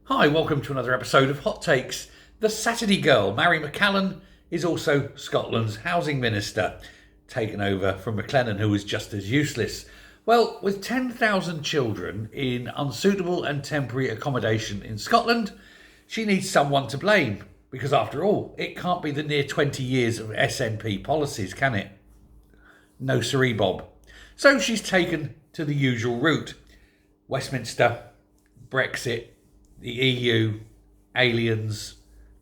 Hi, welcome to another episode of Hot Takes. The Saturday girl, McAllan, is also Scotland's housing minister, taken over from McAllan, who was just as useless. Well, with 10,000 children in unsuitable and temporary accommodation in Scotland, she needs someone to blame. Because after all, it can't be the near 20 years of SNP policies, can it? No siree, Bob. So she's taken to the usual route. Westminster, Brexit, the EU, aliens,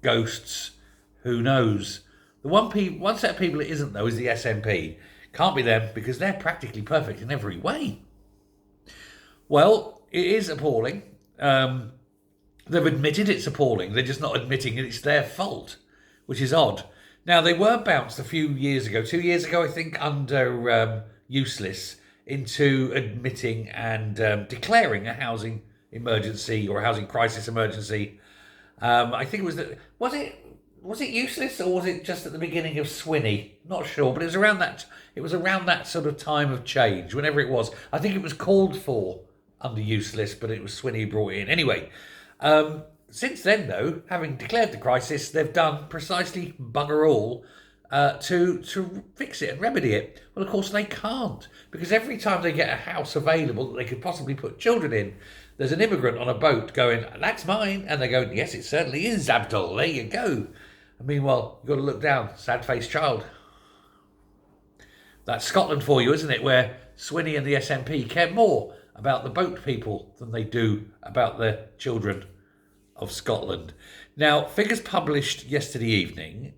ghosts, who knows? The one set of people it isn't, though, is the SNP. Can't be them because they're practically perfect in every way. Well, it is appalling. They've admitted it's appalling. They're just not admitting it's their fault, which is odd. Now, they were bounced a few years ago, 2 years ago, I think, under useless, into admitting and declaring a housing emergency or a housing crisis emergency. I think it was it useless, or was it just at the beginning of Swinney? Not sure, but it was around that sort of time of change, whenever it was. I think it was called for under useless, but it was Swinney brought in. Anyway, since then, though, having declared the crisis, they've done precisely bugger all to fix it and remedy it. Well, of course, they can't, because every time they get a house available that they could possibly put children in, there's an immigrant on a boat going, "That's mine," and they go, "Yes, it certainly is, Abdul. There you go." And meanwhile, you've got to look down, sad-faced child. That's Scotland for you, isn't it? Where Swinney and the SNP care more about the boat people than they do about the children of Scotland. Now, figures published yesterday evening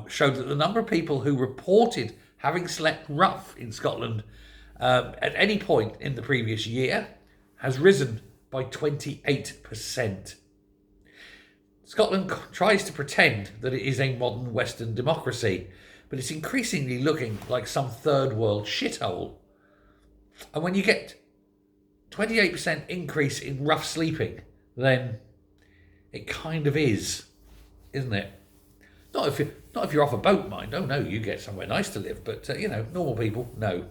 showed that the number of people who reported having slept rough in Scotland at any point in the previous year has risen by 28%. Scotland tries to pretend that it is a modern Western democracy, but it's increasingly looking like some third world shithole. And when you get 28% increase in rough sleeping, then it kind of is, isn't it? Not if you're off a boat, mind. Oh no, you get somewhere nice to live, but normal people, no.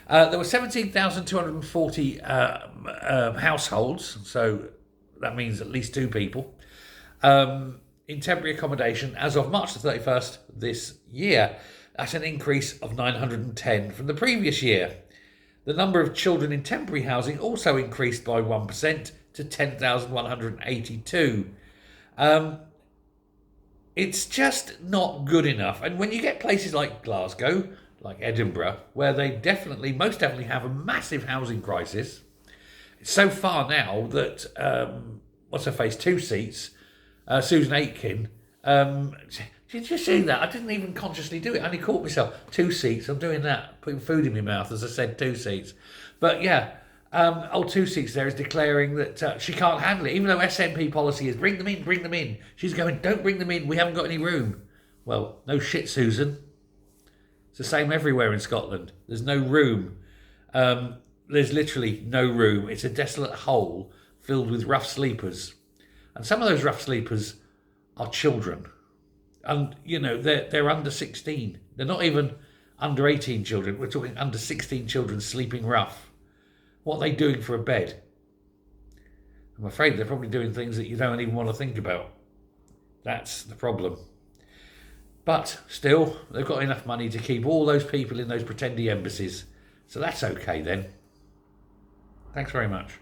There were 17,240 households, so that means at least two people, in temporary accommodation as of March the 31st this year. That's an increase of 910 from the previous year. The number of children in temporary housing also increased by 1% to 10,182. It's just not good enough. And when you get places like Glasgow, like Edinburgh, where they most definitely have a massive housing crisis, it's so far now that, what's her face, 2 seats, Susan Aitken, did you see that? I didn't even consciously do it. I only caught myself. 2 seats, I'm doing that, putting food in my mouth as I said 2 seats. But yeah, old 2 seats there is declaring that she can't handle it, even though SNP policy is bring them in. She's going, don't bring them in, we haven't got any room. Well, no shit, Susan. It's the same everywhere in Scotland. There's no room. There's literally no room. It's a desolate hole filled with rough sleepers. And some of those rough sleepers are children. And, they're under 16. They're not even under 18 children. We're talking under 16 children sleeping rough. What are they doing for a bed? I'm afraid they're probably doing things that you don't even want to think about. That's the problem. But still, they've got enough money to keep all those people in those pretendy embassies. So that's okay then. Thanks very much.